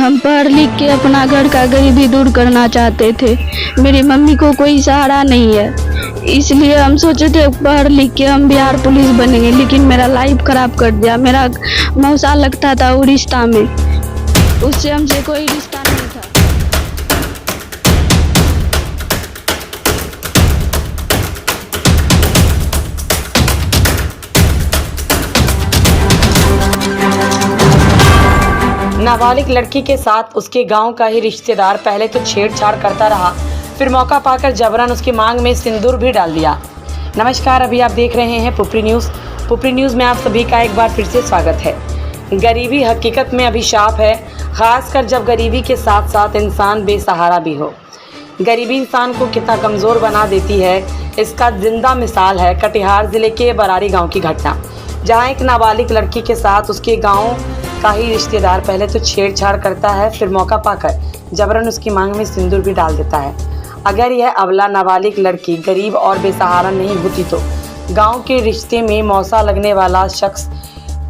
हम पढ़ लिख के अपना घर का गरीबी दूर करना चाहते थे। मेरी मम्मी को कोई सहारा नहीं है, इसलिए हम सोचे थे पढ़ लिख के हम बिहार पुलिस बनेंगे, लेकिन मेरा लाइफ खराब कर दिया। मेरा मौसा लगता था वो रिश्ता में, उससे हमसे कोई रिश्ता नहीं था। नाबालिग लड़की के साथ उसके गांव का ही रिश्तेदार पहले तो छेड़छाड़ करता रहा, फिर मौका पाकर जबरन उसकी मांग में सिंदूर भी डाल दिया। नमस्कार, अभी आप देख रहे हैं पुपरी न्यूज़। पुपरी न्यूज़ में आप सभी का एक बार फिर से स्वागत है। गरीबी हकीकत में अभिशाप है, खासकर जब गरीबी के साथ साथ इंसान बेसहारा भी हो। गरीबी इंसान को कितना कमज़ोर बना देती है, इसका जिंदा मिसाल है कटिहार ज़िले के बरारी गाँव की घटना, जहाँ एक नाबालिग लड़की के साथ उसके गाँव का ही रिश्तेदार पहले तो छेड़छाड़ करता है, फिर मौका पाकर जबरन उसकी मांग में सिंदूर भी डाल देता है। अगर यह अबला नाबालिग लड़की गरीब और बेसहारा नहीं होती तो गांव के रिश्ते में मौसा लगने वाला शख्स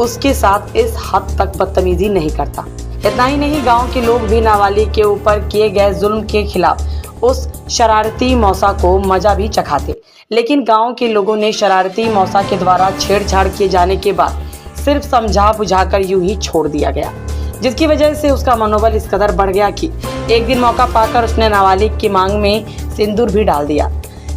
उसके साथ इस हद तक बदतमीजी नहीं करता। इतना ही नहीं, गांव के लोग भी नाबालिग के ऊपर किए गए जुल्म के खिलाफ उस शरारती मौसा को मजा भी चखाते, लेकिन गांव के लोगों ने शरारती मौसा के द्वारा छेड़छाड़ किए जाने के बाद सिर्फ समझा बुझाकर यूं ही छोड़ दिया गया, जिसकी वजह से उसका मनोबल इस कदर बढ़ गया कि एक दिन मौका पाकर उसने नाबालिग की मांग में सिंदूर भी डाल दिया।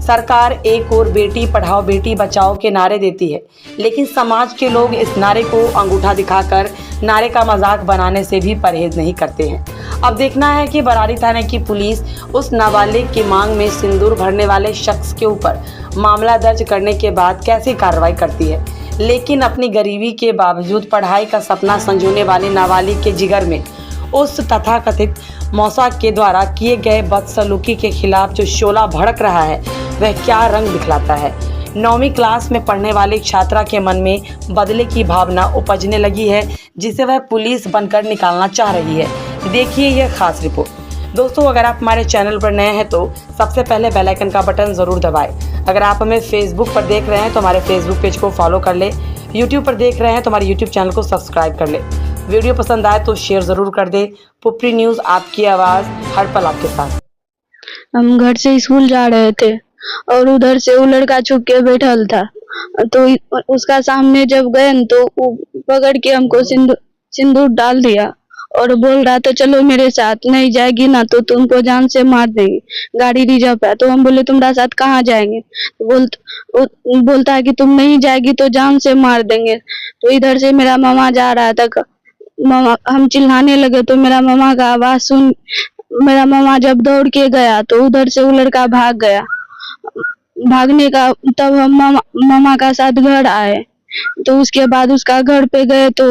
सरकार एक और बेटी पढ़ाओ बेटी बचाओ के नारे देती है, लेकिन समाज के लोग इस नारे को अंगूठा दिखाकर नारे का मजाक बनाने से भी परहेज नहीं करते हैं। अब देखना है कि बरारी थाने की पुलिस उस नाबालिग की मांग में सिंदूर भरने वाले शख्स के ऊपर मामला दर्ज करने के बाद कैसी कार्रवाई करती है। लेकिन अपनी गरीबी के बावजूद पढ़ाई का सपना संजोने वाले नाबालिग के जिगर में उस तथाकथित मौसा के द्वारा किए गए बदसलूकी के खिलाफ जो शोला भड़क रहा है, वह क्या रंग दिखलाता है। 9वीं क्लास में पढ़ने वाली छात्रा के मन में बदले की भावना उपजने लगी है, जिसे वह पुलिस बनकर निकालना चाह रही है। देखिए यह खास रिपोर्ट। दोस्तों, अगर आप हमारे चैनल पर नए हैं तो सबसे पहले बेल आइकन का बटन ज़रूर दबाएं। अगर आप हमें फेसबुक पर देख रहे हैं तो हमारे फेसबुक पेज को फॉलो कर ले। यूट्यूब पर देख रहे हैं तो हमारे यूट्यूब चैनल को सब्सक्राइब कर ले। वीडियो पसंद आए तो शेयर ज़रूर कर दे। पुपरी न्यूज़, आपकी आवाज़ हर पल आपके साथ। हम घर से स्कूल जा रहे थे और उधर से वो लड़का छुप के बैठल था, तो उसका सामने जब गए तो वो पकड़ के हमको सिंदूर डाल दिया और बोल रहा था चलो मेरे साथ, नहीं जाएगी ना तो तुमको जान से मार देंगे, गाड़ी रिजर्व है। तो हम बोले तुम्हारा साथ कहाँ जाएंगे, तो बोलता है कि तुम नहीं जाएगी तो जान से मार देंगे। तो इधर से मेरा मामा जा रहा था, मामा हम चिल्लाने लगे तो मेरा मामा का आवाज सुन मेरा मामा जब दौड़ के गया तो उधर से वो लड़का भाग गया। भागने का तब हम मामा का साथ घर आए, तो उसके बाद उसका घर पे गए तो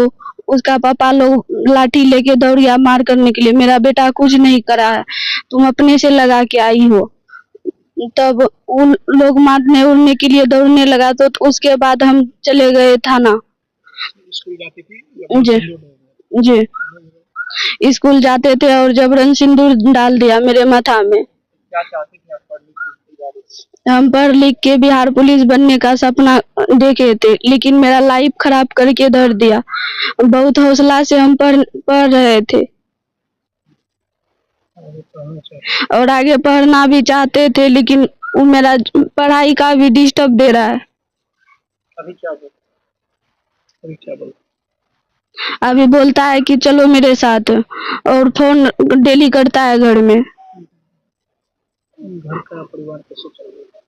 उसका पापा लोग लाठी लेके दौड़ गया मार करने के लिए। मेरा बेटा कुछ नहीं करा है, तुम अपने से लगा के आई हो। तब उन लोग मारने उड़ने के लिए दौड़ने लगा, तो उसके बाद हम चले गए थाना। जी जी, स्कूल जाते थे और जबरन सिंदूर डाल दिया मेरे माथा में। क्या चाहती थी आप पढ़ लिख के? हम पढ़ लिख के बिहार पुलिस बनने का सपना देखे थे, लेकिन मेरा लाइफ खराब करके धर दिया। बहुत हौसला से हम पढ़ रहे थे और आगे पढ़ना भी चाहते थे, लेकिन वो मेरा पढ़ाई का भी डिस्टर्ब दे रहा है। अभी क्या बोल? अभी बोलता है कि चलो मेरे साथ, और फोन डेली करता है घर में। घर का परिवार कैसे चल रहा है?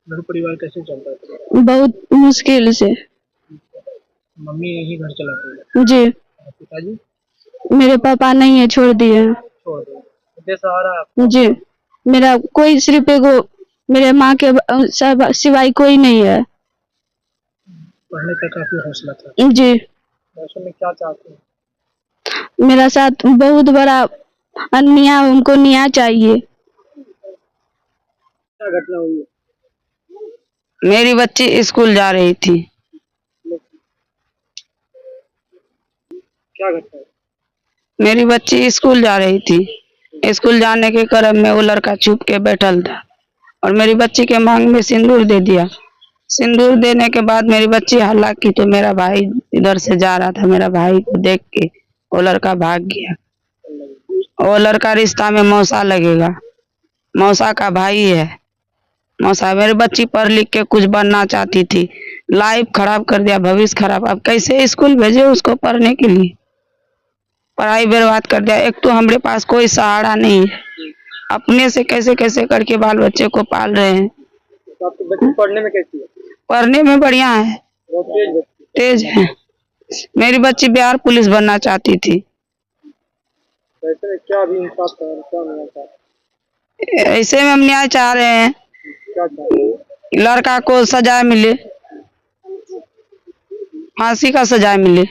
घर परिवार कैसे चल रहा है? बहुत मुश्किल से। मम्मी यही घर चलाती है? जी। पिताजी? मेरे पापा नहीं है, छोड़ दिए। छोड़ दिए। बेसहारा आप? जी, मेरा कोई सिर्फ एगो मेरे माँ के सिवाय कोई नहीं है। पढ़ने का काफी हौसला था? जी। ऐसे में क्या चाहते हैं? मेरा साथ बहुत बड़ा अन्याय, उनको न्याय चाहिए। क्या घटना हुई है? मेरी बच्ची स्कूल जा रही थी। क्या घटना है? मेरी बच्ची स्कूल जा रही थी। स्कूल जाने के क्रम में वो लड़का छुप के बैठल था और मेरी बच्ची के मांग में सिंदूर दे दिया। सिंदूर देने के बाद मेरी बच्ची हल्ला की तो मेरा भाई इधर से जा रहा था, मेरा भाई को देख के वो लड़का भाग गया। वो लड़का रिश्ता में मौसा लगेगा, मौसा का भाई है। मौसा, मेरी बच्ची पढ़ लिख के कुछ बनना चाहती थी, लाइफ खराब कर दिया, भविष्य खराब। अब कैसे स्कूल भेजे उसको पढ़ने के लिए, पढ़ाई बर्बाद कर दिया। एक तो हमारे पास कोई सहारा नहीं है, अपने से कैसे कैसे करके बाल बच्चे को पाल रहे हैं। तो आपकी बच्ची पढ़ने में कैसी है? पढ़ने में बढ़िया है, बहुत तेज बच्ची। तेज है। मेरी बच्ची बिहार पुलिस बनना चाहती थी। तो ऐसे में क्या अभी इंसाफ क्या मिलना चाहते ऐसे में हम न्याय चाह रहे हैं, क्या चाहते हैं? लड़का को सजा मिले, फांसी का सजा मिले।